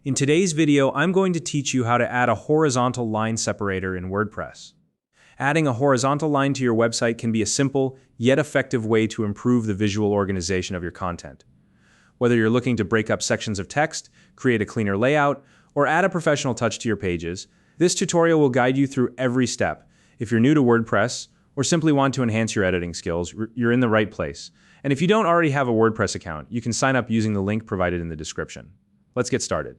In today's video, I'm going to teach you how to add a horizontal line separator in WordPress. Adding a horizontal line to your website can be a simple, yet effective way to improve the visual organization of your content. Whether you're looking to break up sections of text, create a cleaner layout, or add a professional touch to your pages, this tutorial will guide you through every step. If you're new to WordPress, or simply want to enhance your editing skills, you're in the right place. And if you don't already have a WordPress account, you can sign up using the link provided in the description. Let's get started.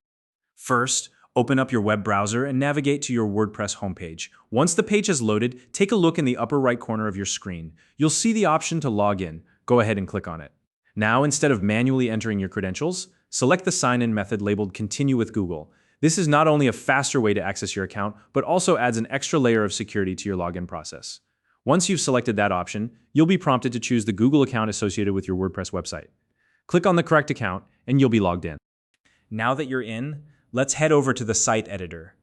First, open up your web browser and navigate to your WordPress homepage. Once the page is loaded, take a look in the upper right corner of your screen. You'll see the option to log in. Go ahead and click on it. Now, instead of manually entering your credentials, select the sign-in method labeled Continue with Google. This is not only a faster way to access your account, but also adds an extra layer of security to your login process. Once you've selected that option, you'll be prompted to choose the Google account associated with your WordPress website. Click on the correct account, and you'll be logged in. Now that you're in, let's head over to the site editor.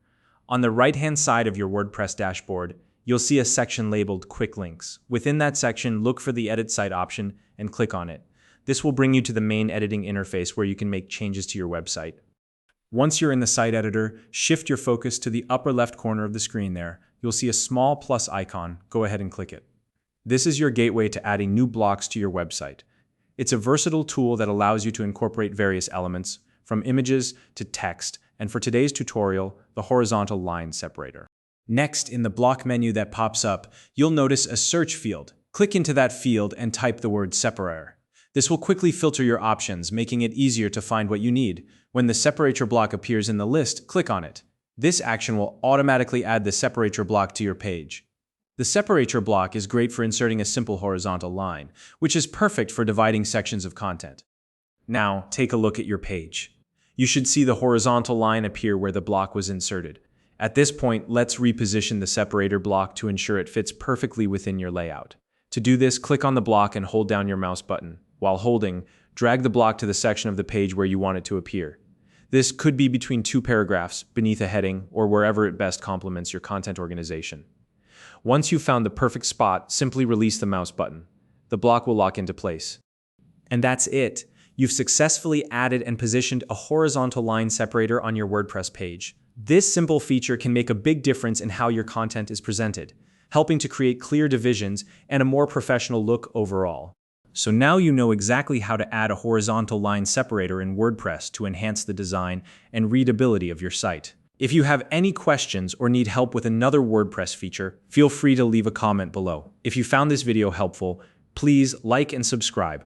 On the right-hand side of your WordPress dashboard, you'll see a section labeled Quick Links. Within that section, look for the Edit Site option and click on it. This will bring you to the main editing interface where you can make changes to your website. Once you're in the site editor, shift your focus to the upper left corner of the screen there. You'll see a small plus icon. Go ahead and click it. This is your gateway to adding new blocks to your website. It's a versatile tool that allows you to incorporate various elements, from images to text, and for today's tutorial, the horizontal line separator. Next, in the block menu that pops up, you'll notice a search field. Click into that field and type the word separator. This will quickly filter your options, making it easier to find what you need. When the separator block appears in the list, click on it. This action will automatically add the separator block to your page. The separator block is great for inserting a simple horizontal line, which is perfect for dividing sections of content. Now, take a look at your page. You should see the horizontal line appear where the block was inserted. At this point, let's reposition the separator block to ensure it fits perfectly within your layout. To do this, click on the block and hold down your mouse button. While holding, drag the block to the section of the page where you want it to appear. This could be between two paragraphs, beneath a heading, or wherever it best complements your content organization. Once you've found the perfect spot, simply release the mouse button. The block will lock into place. And that's it. You've successfully added and positioned a horizontal line separator on your WordPress page. This simple feature can make a big difference in how your content is presented, helping to create clear divisions and a more professional look overall. So now you know exactly how to add a horizontal line separator in WordPress to enhance the design and readability of your site. If you have any questions or need help with another WordPress feature, feel free to leave a comment below. If you found this video helpful, please like and subscribe.